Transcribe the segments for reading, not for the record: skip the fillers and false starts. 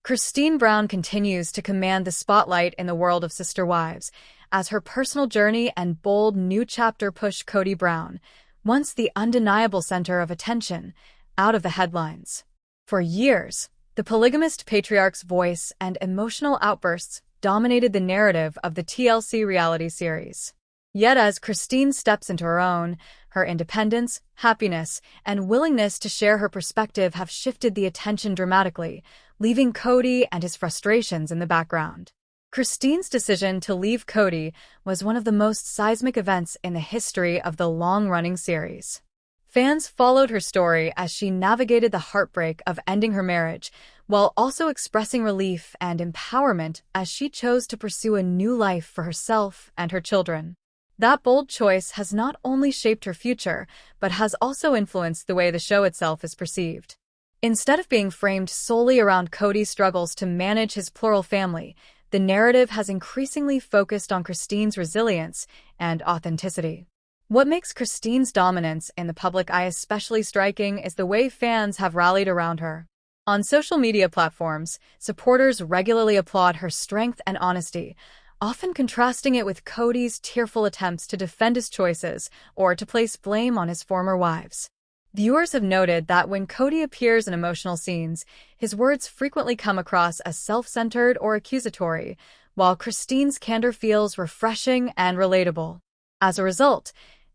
Christine Brown continues to command the spotlight in the world of Sister Wives, as her personal journey and bold new chapter push Kody Brown, once the undeniable center of attention, out of the headlines. For years, the polygamist patriarch's voice and emotional outbursts dominated the narrative of the TLC reality series. Yet as Christine steps into her own, her independence, happiness, and willingness to share her perspective have shifted the attention dramatically, leaving Kody and his frustrations in the background. Christine's decision to leave Kody was one of the most seismic events in the history of the long-running series. Fans followed her story as she navigated the heartbreak of ending her marriage, while also expressing relief and empowerment as she chose to pursue a new life for herself and her children. That bold choice has not only shaped her future, but has also influenced the way the show itself is perceived. Instead of being framed solely around Kody's struggles to manage his plural family, the narrative has increasingly focused on Christine's resilience and authenticity. What makes Christine's dominance in the public eye especially striking is the way fans have rallied around her. On social media platforms, supporters regularly applaud her strength and honesty, often contrasting it with Kody's tearful attempts to defend his choices or to place blame on his former wives. Viewers have noted that when Kody appears in emotional scenes, his words frequently come across as self-centered or accusatory, while Christine's candor feels refreshing and relatable. As a result,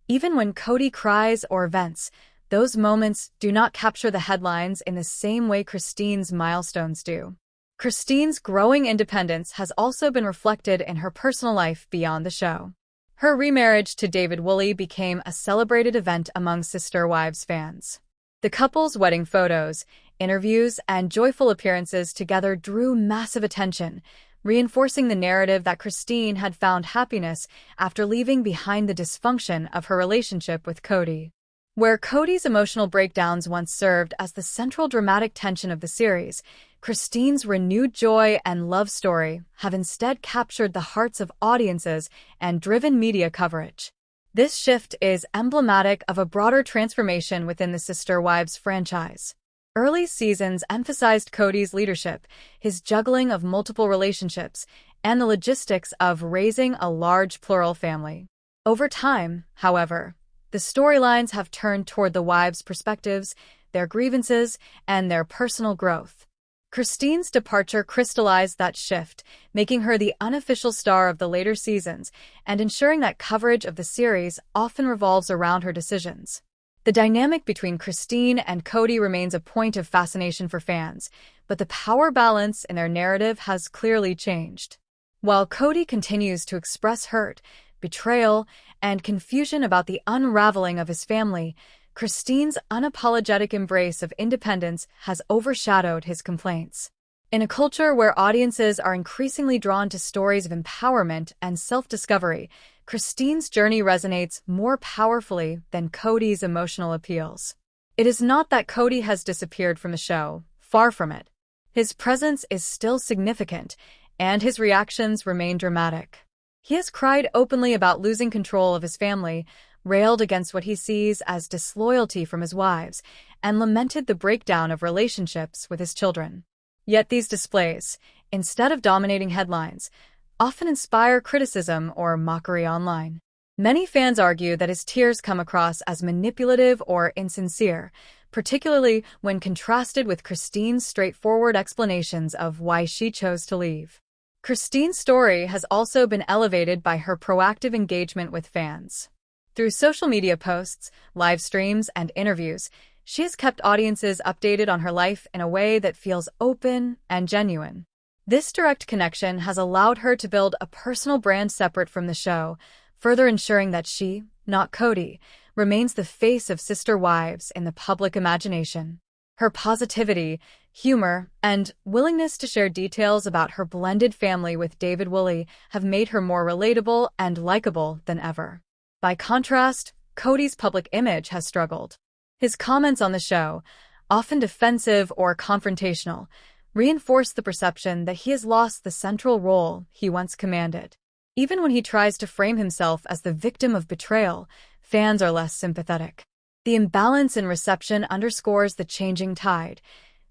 even when Kody cries or vents, those moments do not capture the headlines in the same way Christine's milestones do. Christine's growing independence has also been reflected in her personal life beyond the show. Her remarriage to David Woolley became a celebrated event among Sister Wives fans. The couple's wedding photos, interviews, and joyful appearances together drew massive attention, reinforcing the narrative that Christine had found happiness after leaving behind the dysfunction of her relationship with Kody. Where Kody's emotional breakdowns once served as the central dramatic tension of the series, Christine's renewed joy and love story have instead captured the hearts of audiences and driven media coverage. This shift is emblematic of a broader transformation within the Sister Wives franchise. Early seasons emphasized Kody's leadership, his juggling of multiple relationships, and the logistics of raising a large plural family. Over time, however, the storylines have turned toward the wives' perspectives, their grievances, and their personal growth. Christine's departure crystallized that shift, making her the unofficial star of the later seasons and ensuring that coverage of the series often revolves around her decisions. The dynamic between Christine and Kody remains a point of fascination for fans, but the power balance in their narrative has clearly changed. While Kody continues to express hurt, betrayal, and confusion about the unraveling of his family, Christine's unapologetic embrace of independence has overshadowed his complaints. In a culture where audiences are increasingly drawn to stories of empowerment and self-discovery, Christine's journey resonates more powerfully than Kody's emotional appeals. It is not that Kody has disappeared from the show, far from it. His presence is still significant, and his reactions remain dramatic. He has cried openly about losing control of his family, railed against what he sees as disloyalty from his wives, and lamented the breakdown of relationships with his children. Yet these displays, instead of dominating headlines, often inspire criticism or mockery online. Many fans argue that his tears come across as manipulative or insincere, particularly when contrasted with Christine's straightforward explanations of why she chose to leave. Christine's story has also been elevated by her proactive engagement with fans. Through social media posts, live streams, and interviews, she has kept audiences updated on her life in a way that feels open and genuine. This direct connection has allowed her to build a personal brand separate from the show, further ensuring that she, not Kody, remains the face of Sister Wives in the public imagination. Her positivity, humor, and willingness to share details about her blended family with David Woolley have made her more relatable and likable than ever. By contrast, Kody's public image has struggled. His comments on the show, often defensive or confrontational, reinforce the perception that he has lost the central role he once commanded. Even when he tries to frame himself as the victim of betrayal, fans are less sympathetic. The imbalance in reception underscores the changing tide.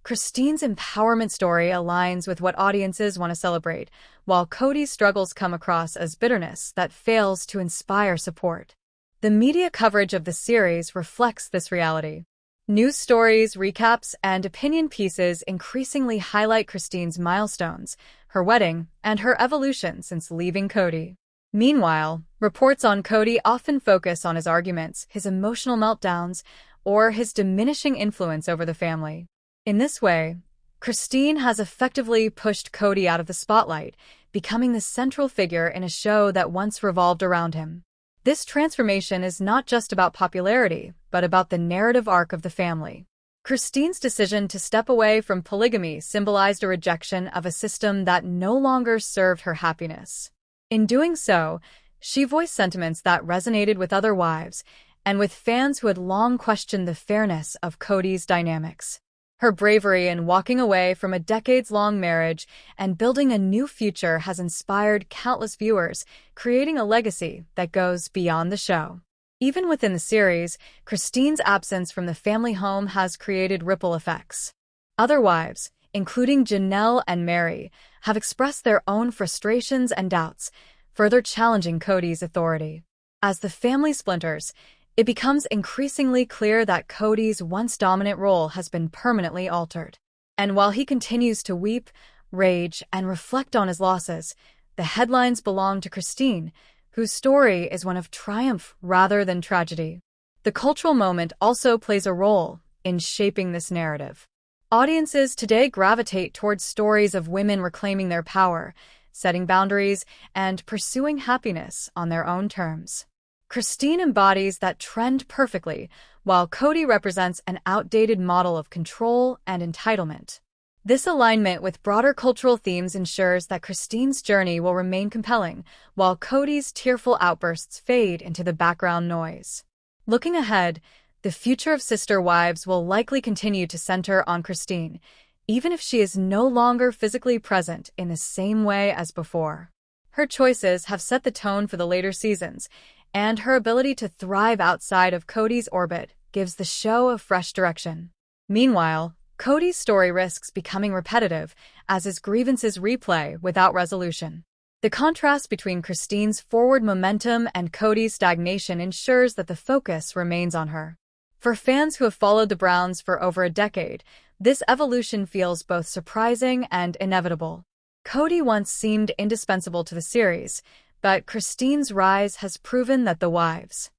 Christine's empowerment story aligns with what audiences want to celebrate, while Kody's struggles come across as bitterness that fails to inspire support. The media coverage of the series reflects this reality. News stories, recaps, and opinion pieces increasingly highlight Christine's milestones, her wedding, and her evolution since leaving Kody. Meanwhile, reports on Kody often focus on his arguments, his emotional meltdowns, or his diminishing influence over the family. In this way, Christine has effectively pushed Kody out of the spotlight, becoming the central figure in a show that once revolved around him. This transformation is not just about popularity, but about the narrative arc of the family. Christine's decision to step away from polygamy symbolized a rejection of a system that no longer served her happiness. In doing so, she voiced sentiments that resonated with other wives and with fans who had long questioned the fairness of Kody's dynamics. Her bravery in walking away from a decades-long marriage and building a new future has inspired countless viewers, creating a legacy that goes beyond the show. Even within the series, Christine's absence from the family home has created ripple effects. Other wives, including Janelle and Mary, have expressed their own frustrations and doubts, further challenging Kody's authority. As the family splinters, it becomes increasingly clear that Kody's once dominant role has been permanently altered. And while he continues to weep, rage, and reflect on his losses, the headlines belong to Christine, whose story is one of triumph rather than tragedy. The cultural moment also plays a role in shaping this narrative. Audiences today gravitate towards stories of women reclaiming their power, setting boundaries, and pursuing happiness on their own terms. Christine embodies that trend perfectly, while Kody represents an outdated model of control and entitlement. This alignment with broader cultural themes ensures that Christine's journey will remain compelling, while Kody's tearful outbursts fade into the background noise. Looking ahead, the future of Sister Wives will likely continue to center on Christine, even if she is no longer physically present in the same way as before. Her choices have set the tone for the later seasons, and her ability to thrive outside of Kody's orbit gives the show a fresh direction. Meanwhile, Kody's story risks becoming repetitive as his grievances replay without resolution. The contrast between Christine's forward momentum and Kody's stagnation ensures that the focus remains on her. For fans who have followed the Browns for over a decade, this evolution feels both surprising and inevitable. Kody once seemed indispensable to the series, but Christine's rise has proven that the wives